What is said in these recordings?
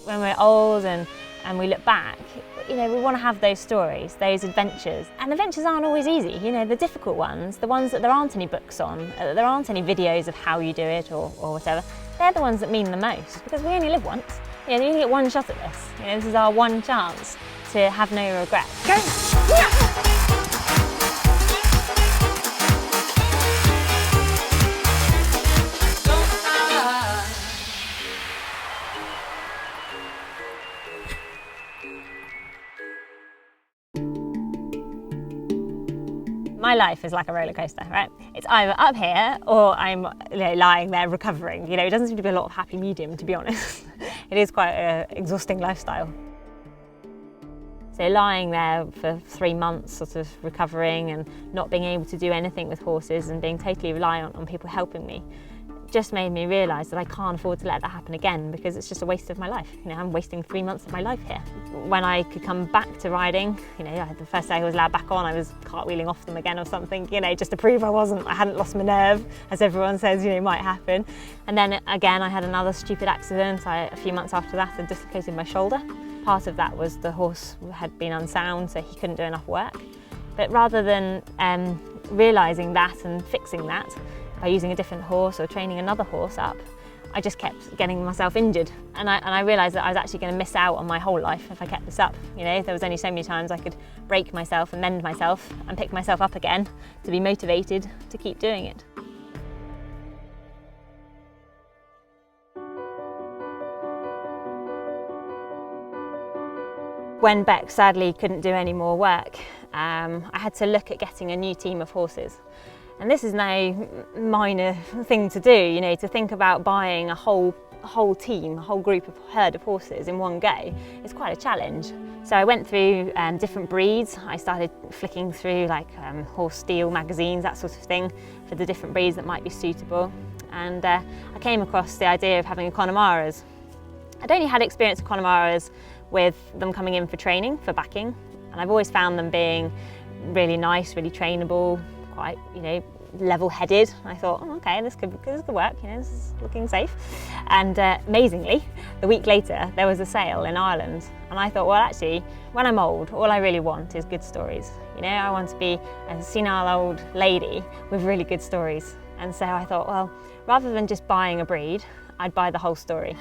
When we're old and we look back, we want to have those stories, those adventures. And adventures aren't always easy, the difficult ones, the ones that there aren't any books on, there aren't any videos of how you do it or whatever, they're the ones that mean the most, because we only live once. You only get one shot at this. This is our one chance to have no regrets. Go! Yeah! My life is like a roller coaster, right? It's either up here or I'm lying there recovering. It doesn't seem to be a lot of happy medium, to be honest. It is quite an exhausting lifestyle. So lying there for 3 months, sort of recovering and not being able to do anything with horses and being totally reliant on people helping me, just made me realise that I can't afford to let that happen again, because it's just a waste of my life. I'm wasting 3 months of my life here. When I could come back to riding, the first day I was allowed back on, I was cartwheeling off them again or something, just to prove I hadn't lost my nerve, as everyone says, might happen. And then again, I had another stupid accident. A few months after that, I dislocated my shoulder. Part of that was the horse had been unsound, so he couldn't do enough work. But rather than realising that and fixing that, by using a different horse or training another horse up, I just kept getting myself injured. And I realised that I was actually going to miss out on my whole life if I kept this up. There was only so many times I could break myself and mend myself and pick myself up again to be motivated to keep doing it. When Beck sadly couldn't do any more work, I had to look at getting a new team of horses. And this is no minor thing to do, to think about buying a whole team, a whole herd of horses in one go. It's quite a challenge. So I went through different breeds. I started flicking through horse steel magazines, that sort of thing, for the different breeds that might be suitable. And I came across the idea of having a Connemara's. I'd only had experience of Connemara's with them coming in for training, for backing. And I've always found them being really nice, really trainable, quite, level-headed. I thought, okay, this could work, this is looking safe. And amazingly, the week later, there was a sale in Ireland. And I thought, well, actually, when I'm old, all I really want is good stories. I want to be a senile old lady with really good stories. And so I thought, well, rather than just buying a breed, I'd buy the whole story.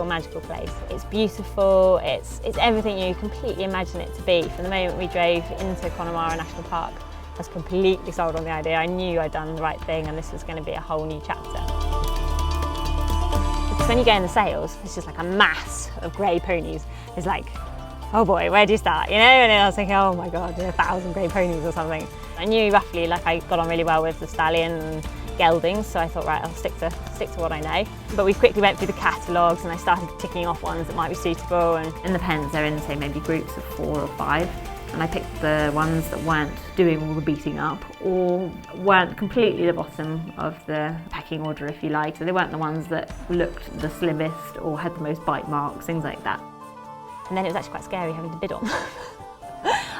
Magical place. It's beautiful, it's everything you completely imagine it to be. From the moment we drove into Connemara National Park, I was completely sold on the idea. I knew I'd done the right thing and this was going to be a whole new chapter. Because when you go in the sales, it's just like a mass of grey ponies. It's like, oh boy, where do you start? And then I was thinking, oh my God, 1,000 grey ponies or something. I knew roughly, I got on really well with the stallion and geldings, so I thought, right, I'll stick to what I know. But we quickly went through the catalogues and I started ticking off ones that might be suitable. And in the pens, they're in, say, maybe groups of 4 or 5. And I picked the ones that weren't doing all the beating up or weren't completely the bottom of the pecking order, if you like. So they weren't the ones that looked the slimmest or had the most bite marks, things like that. And then it was actually quite scary having to bid on.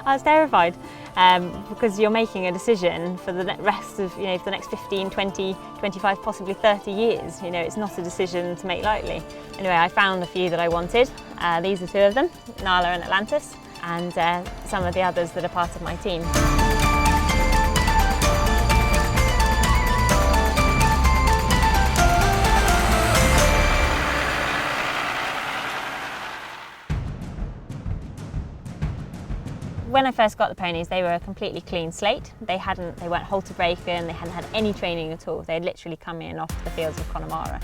I was terrified because you're making a decision for the rest of, for the next 15, 20, 25, possibly 30 years. It's not a decision to make lightly. Anyway, I found a few that I wanted. These are 2 of them, Nala and Atlantis, and some of the others that are part of my team. When I first got the ponies, they were a completely clean slate. They weren't halter broken, they hadn't had any training at all. They had literally come in off the fields of Connemara.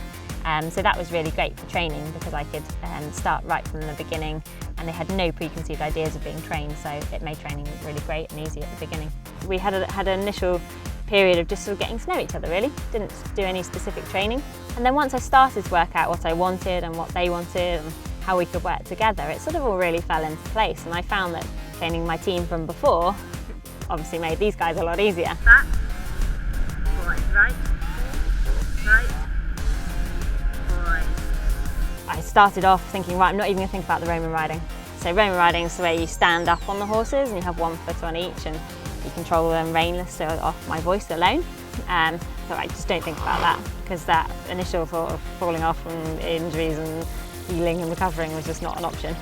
So that was really great for training because I could start right from the beginning, and they had no preconceived ideas of being trained, so it made training really great and easy at the beginning. We had an initial period of just sort of getting to know each other really, didn't do any specific training. And then once I started to work out what I wanted and what they wanted, and how we could work together, it sort of all really fell into place. And I found that training my team from before obviously made these guys a lot easier. Back, forward, right, forward. I started off thinking, right, I'm not even going to think about the Roman riding. So Roman riding is the way you stand up on the horses and you have one foot on each and you control them reinless, so off my voice alone. So I just don't think about that, because that initial thought of falling off and injuries and healing and recovering was just not an option.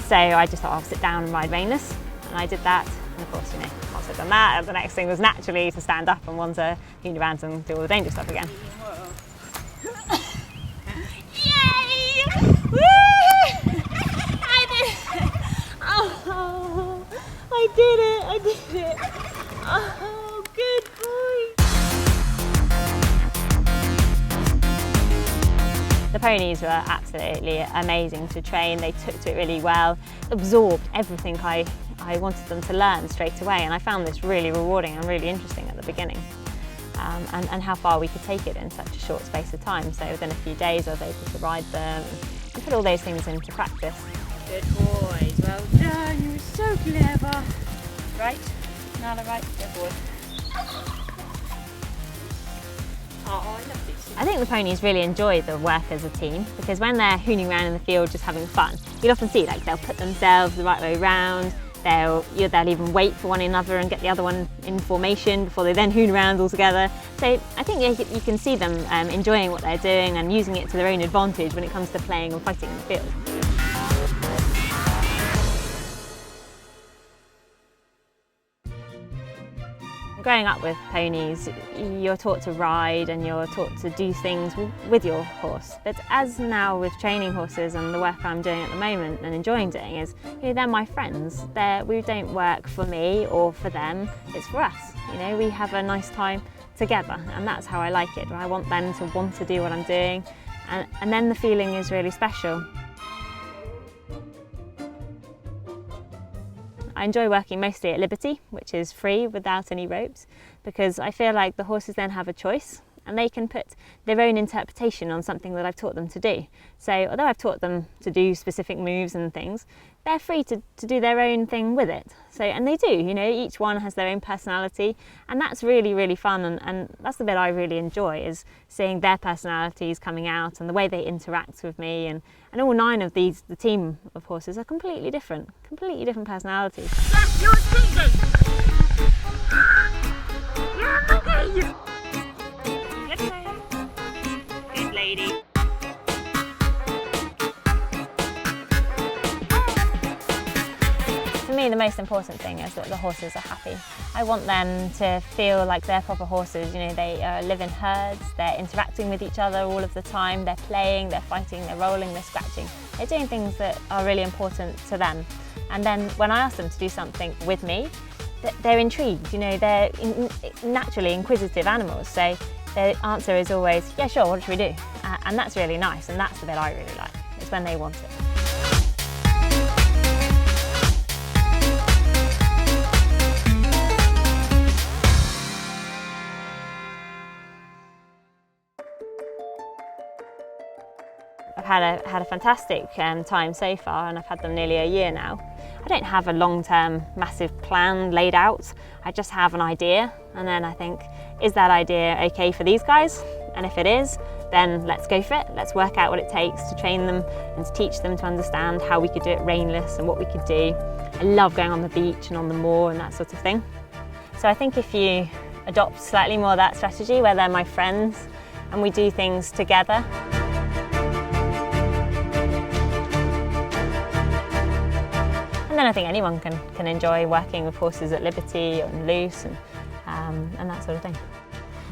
So I just thought I'll sit down and ride reinless, and I did that. And of course, once I'd done that, the next thing was naturally to stand up and want to hoon around and do all the dangerous stuff again. Yay! Woo! I did it! Oh, I did it! Oh, good boy! The ponies were absolutely amazing to train. They took to it really well, absorbed everything I wanted them to learn straight away, and I found this really rewarding and really interesting at the beginning. And how far we could take it in such a short space of time. So within a few days I was able to ride them and put all those things into practice. Good boys, well done, you were so clever. Right, now the right, good boy. Oh, I love this. I think the ponies really enjoy the work as a team, because when they're hooning around in the field just having fun, you'll often see they'll put themselves the right way round. They'll even wait for one another and get the other one in formation before they then hoon around all together. So I think you can see them enjoying what they're doing and using it to their own advantage when it comes to playing and fighting in the field. Growing up with ponies, you're taught to ride and you're taught to do things with your horse. But as now with training horses and the work I'm doing at the moment and enjoying doing is, they're my friends. We don't work for me or for them, it's for us. We have a nice time together, and that's how I like it. I want them to want to do what I'm doing, and then the feeling is really special. I enjoy working mostly at Liberty, which is free without any ropes, because I feel like the horses then have a choice and they can put their own interpretation on something that I've taught them to do. So although I've taught them to do specific moves and things, they're free to do their own thing with it. So, and they do, each one has their own personality, and that's really, really fun, and that's the bit I really enjoy, is seeing their personalities coming out and the way they interact with me, and all 9 of the team of horses are completely different personalities. Yes, you're thinking! You're looking! Good lady. For me, the most important thing is that the horses are happy. I want them to feel like they're proper horses. They live in herds, they're interacting with each other all of the time, they're playing, they're fighting, they're rolling, they're scratching. They're doing things that are really important to them. And then when I ask them to do something with me, they're intrigued. They're naturally inquisitive animals, so their answer is always, yeah, sure, what should we do? And that's really nice, and that's the bit I really like, is when they want it. I've had a fantastic time so far, and I've had them nearly a year now. I don't have a long-term massive plan laid out. I just have an idea, and then I think, is that idea okay for these guys? And if it is, then let's go for it. Let's work out what it takes to train them and to teach them to understand how we could do it reinless and what we could do. I love going on the beach and on the moor and that sort of thing. So I think if you adopt slightly more of that strategy, where they're my friends and we do things together, and then I think anyone can enjoy working with horses at Liberty and loose and that sort of thing.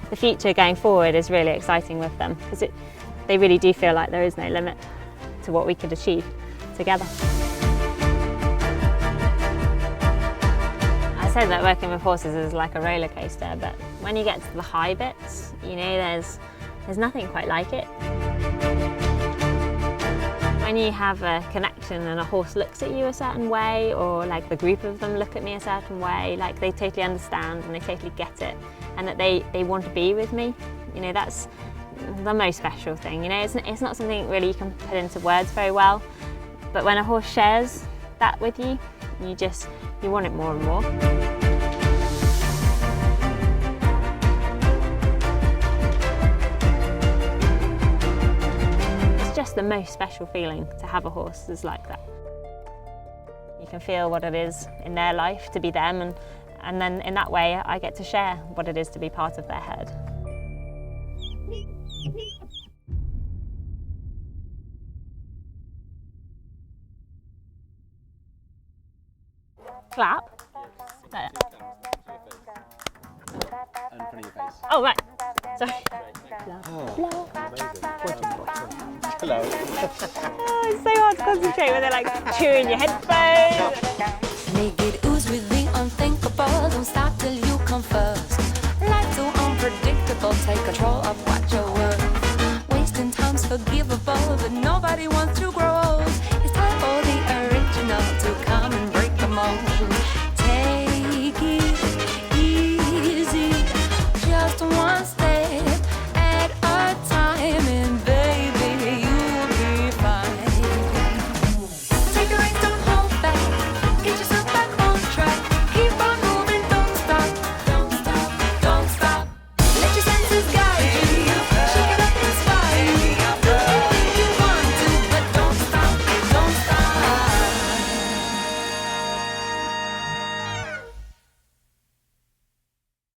The future going forward is really exciting with them, because they really do feel like there is no limit to what we could achieve together. I said that working with horses is like a roller coaster, but when you get to the high bits, there's nothing quite like it. When you have a connection and a horse looks at you a certain way, or like the group of them look at me a certain way, like they totally understand and they totally get it, and that they want to be with me, the most special thing. You know, it's not something really you can put into words very well, but when a horse shares that with you, you want it more and more. It's just the most special feeling to have a horse that's like that. You can feel what it is in their life to be them, and then in that way I get to share what it is to be part of their herd. Clap. Like that. And in front of your face. Oh, right. Sorry. Oh, hello. Oh, it's so hard to concentrate when they're like chewing your headphones. Make it ooze with the unthinkable. Don't stop till you come first. Life too unpredictable. Take control of what you're worth. Wasting time's forgivable.